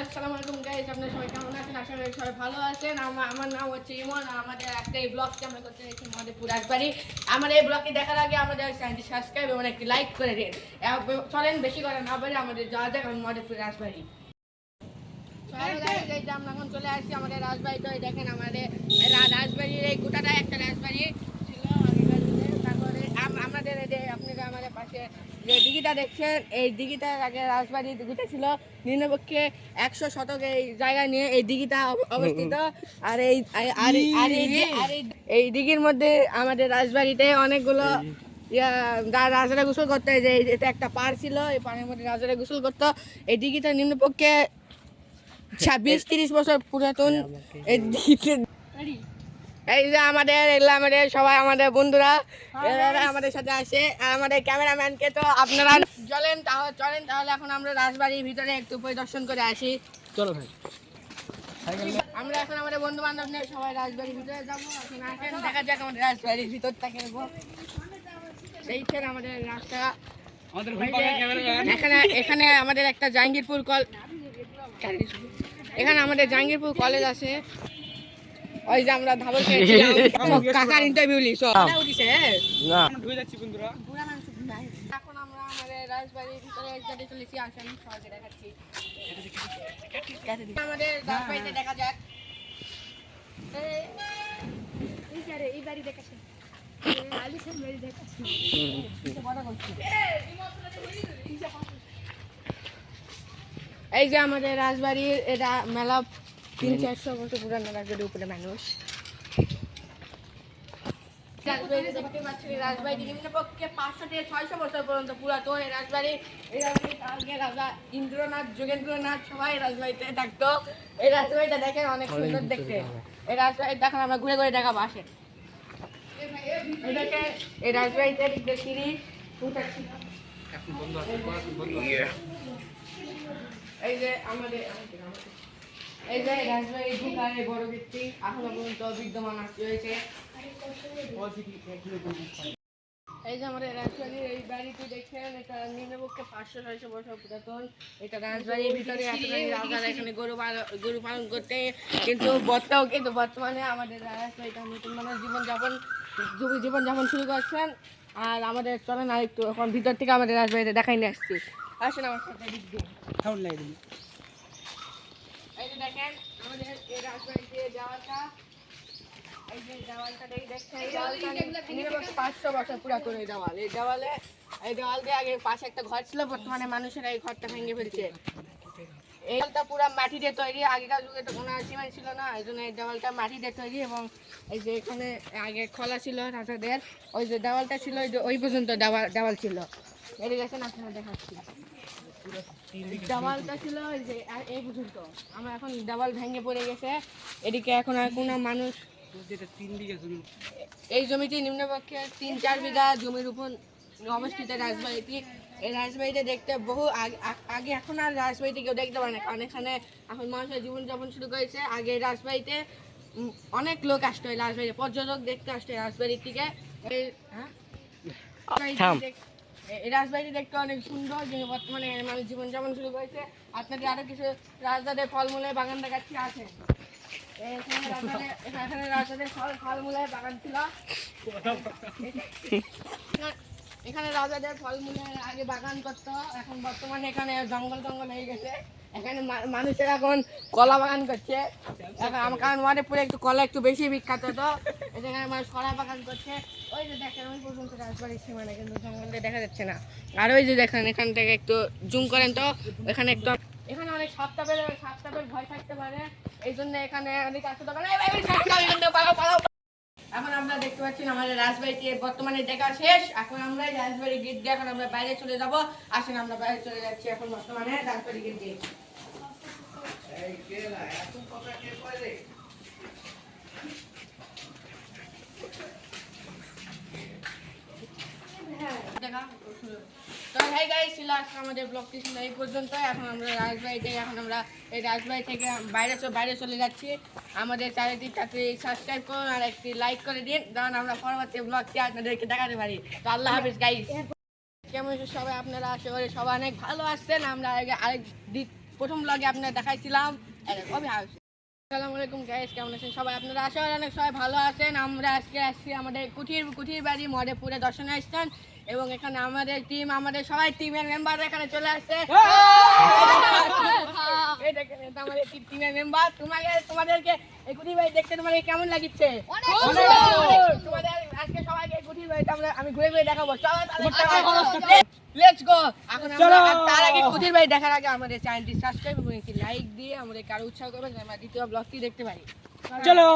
আসসালামু আলাইকুম গাইস, আপনারা সবাই কেমন আছেন? আশা করি সবাই ভালো আছেন। আমার নাম হচ্ছে ইমন। আমাদের একটা এই ব্লগটি আমরা করতে যাচ্ছি মধুপুর রাজবাড়ি। আমার এই ব্লগটি দেখার আগে আমাদের চ্যানেলটি সাবস্ক্রাইব এবং একটি লাইক করে দিন। চলেন বেশি করে না বলে আমাদের যাওয়া যাক মধুপুর রাজবাড়ি। আমরা এখন চলে আসছি আমাদের রাজবাড়িতে। দেখেন আমাদের রাজবাড়ির এই গোটাটা একটা রাজবাড়ি ছিল আগেকার দিনে। তারপরে আমাদের আপনারা আমাদের পাশে যে দিঘিটা দেখছেন, এই দিঘিটার আগে রাজবাড়ির দিঘিটা ছিল নিম্নপক্ষে 100 শতক এই জায়গা নিয়ে এই দিঘিটা অবস্থিত। আর এই আর এই দিঘির মধ্যে আমাদের রাজবাড়িতে অনেকগুলো রাজারা গোসল করতে, যে এটা একটা পাড় ছিল, এই পাড়ের মধ্যে রাজারা গোসল করতো। এই দিঘিটা নিম্নপক্ষে 20-30 বছর পুরাতন। এই যে আমাদের সবাই আমাদের বন্ধুরা আমাদের সাথে আসে। আমাদের ক্যামেরাম্যানকে তো আপনারা চলেন তাহলে এখন আমরা রাজবাড়ির ভিতরে একটু পরিদর্শন করে আসি। চলো ভাই, আমরা এখন আমাদের বন্ধু বান্ধব নিয়ে সবাই রাজবাড়ির ভিতরে যাবো। এখন দেখা যাক আমাদের রাজবাড়ির ভিতরটা কিরকম। সেইখানে আমাদের রাস্তা, এখানে আমাদের একটা জাহাঙ্গীরপুর এখানে আমাদের জাহাঙ্গীরপুর কলেজ আছে। ওই যে আমরা ধাবল খেয়েছিলাম, কাকার ইন্টারভিউ লিস এখন আমরা আমাদের রাজবাড়ির ভিতরে যেতে চলেছি। আসেন সবাইকে দেখাচ্ছি। আমাদের রাজবাড়িতে দেখা যাক। এই বাড়ি দেখাচ্ছে, এই যে আমাদের রাজবাড়ির এটা মেলা 300-400 বছর পুরানো রাজবাড়ির উপরে মানুষ। রাজবাড়ি নিম্নপক্ষে 500-600 বছর পর্যন্ত পুরাতন এই রাজবাড়ি। এই রাজবাড়ি রাজা ইন্দ্রনাথ, যোগেন্দ্রনাথ সবাই রাজবাড়িতে থাকতো। এই রাজবাড়িটা দেখেন অনেক সুন্দর দেখতে। এই রাজবাড়ি দেখেন আমরা ঘুরে ঘুরে দেখাবো, আসেন। এই রাজবাড়িতে সিঁড়ি এই যে আমাদের এই যে রাজবাড়ির ঢুকার বড় ভিত্তি এখনো পর্যন্ত বিদ্যমান রয়েছে। এই যে আমাদের রাজবাড়ির এই বাড়িটি দেখছেন, এটা নিম্নপক্ষে 500-600 বছর পুরাতন। এটা রাজবাড়ির ভিতরে রাজারা এখানে গরু পালন করতে, কিন্তু বর্তমানে আমাদের রাজবাড়িটা নতুন মানুষ জীবনযাপন শুরু করছেন। আর আমাদের চলেন আর একটু এখন ভিতর থেকে আমাদের রাজবাড়িতে দেখাই নিয়ে আসছি। আসেন আমার সাথে দিক দিয়ে। এই যে দেখেন আমাদের এই রাজবাড়িতে দেওয়ালটা, এই যে দেওয়ালটা দেখছেন, এই দেওয়ালটা 500 বছর পুরাতন। এই দেওয়াল দিয়ে আগে পাশে একটা ঘর ছিল, বর্তমানে মানুষেরা এই ঘরটা ভেঙে ফেলছে। এই দেওয়ালটা পুরো মাটি দিয়ে তৈরি। আগেকার যুগে তো কোনো সিমেন্ট ছিল না, এই জন্য এই দেওয়ালটা মাটি দিয়ে তৈরি। এবং এই যে এখানে আগে খোলা ছিল রাজাদের, ওই যে দেওয়ালটা ছিল ওই পর্যন্ত দেওয়াল ছিল। এই দেখেন আপনারা দেখাচ্ছি, দেওয়ালটা ছিল ওই যে এই পর্যন্ত। আমরা এখন দেওয়াল ভেঙে পড়ে গেছে। এদিকে এখন আর কোনো মানুষ, এই জমিটি নিম্নপক্ষে 3-4 বিঘা জমির উপর অবস্থিত রাজবাড়িটি। এই রাজবাড়িতে দেখতে বহু আগে, এখন আর রাজবাড়িতে কেউ দেখতে পারে না, কারণ এখানে এখন মানুষের জীবনযাপন শুরু করেছে। আগে রাজবাড়িতে অনেক লোক আসতো, এই রাজবাড়িতে পর্যটক দেখতে আসতো এই রাজবাড়ির থেকে। এই রাজবাড়িটি দেখতে অনেক সুন্দর, যে বর্তমানে মানুষ জীবনযাপন শুরু করেছে। আপনাদের আরো কিছু রাজবাড়ির ফলমূলের বাগান দেখাচ্ছি, আছে। এখানে রাজাদের ফলমূলের বাগান ছিল। এখানে রাজাদের ফলমূলের আগে বাগান করতো, এখন বর্তমানে এখানে জঙ্গল হয়ে গেছে। এখানে মানুষের এখন কলা বাগান করছে, কারণ মধুপুরে একটু কলা একটু বেশি বিখ্যাত। তো এখানে মানুষ কলা বাগান করছে। ওই যে দেখেন ওই পর্যন্ত রাজবাড়ির সীমানা, কিন্তু জঙ্গলটা দেখা যাচ্ছে না। আর ওই যে দেখেন এখান থেকে একটু জুম করেন তো, এখানে অনেক সাপটাপের ভয় থাকতে পারে, এই জন্য এখানে অনেক আসতে পারে। এখন আমরা দেখতে পাচ্ছি আমাদের রাজবাড়িটি বর্তমানে দেখা শেষ। এখন আমরা রাজবাড়ি গেট দিয়ে এখন আমরা বাইরে চলে যাব। আসেন আমরা বাইরে চলে যাচ্ছি এখন বর্তমানে রাজবাড়ি গেট দিয়ে। আমাদের ব্লগটি ছিল এই পর্যন্ত। এখন আমরা এই রাজবাড়ি থেকে বাইরে চলে যাচ্ছি। আমাদের চ্যানেলটি সাবস্ক্রাইব করুন আর একটি লাইক করে দিন, কারণ আমরা পরবর্তী ব্লগটি আপনাদেরকে দেখাতে পারি। তো আল্লাহ হাফিজ গাইস। কেমন সবাই আপনারা? আশা করি সবাই অনেক ভালো আসছেন। আমরা আরেক প্রথম ব্লগে আপনারা দেখাইছিলাম আসসালামু আলাইকুম গাইস, কেমন আছেন সবাই? আপনারা আশা করি অনেক সবাই ভালো আছেন। আমরা আজকে আসছি আমাদের কুঠির বাড়ি মডেপুরে দর্শনীয় স্থান, এবং এখানে আমাদের সবাই টিমের মেম্বার এখানে চলে আসছে। এই দেখেন, এটা আমাদের টিমের মেম্বার। তোমাদেরকে এই কুঠির বাড়ি দেখতে তোমাদের কেমন লাগছে? তোমাদের আজকে সবাইকে কুঠির বাড়িতে আমি ঘুরে ঘুরে দেখাবো। চলো লেটস গো। এখন আমরা তার আগে কুঠির বাড়ি দেখার আগে আমাদের চ্যানেলটি সাবস্ক্রাইব এবং একটি লাইক দিয়ে আমাদের কারো উৎসাহ করবেন, আমরা দ্বিতীয় ব্লগটি দেখতে পারি। চলো।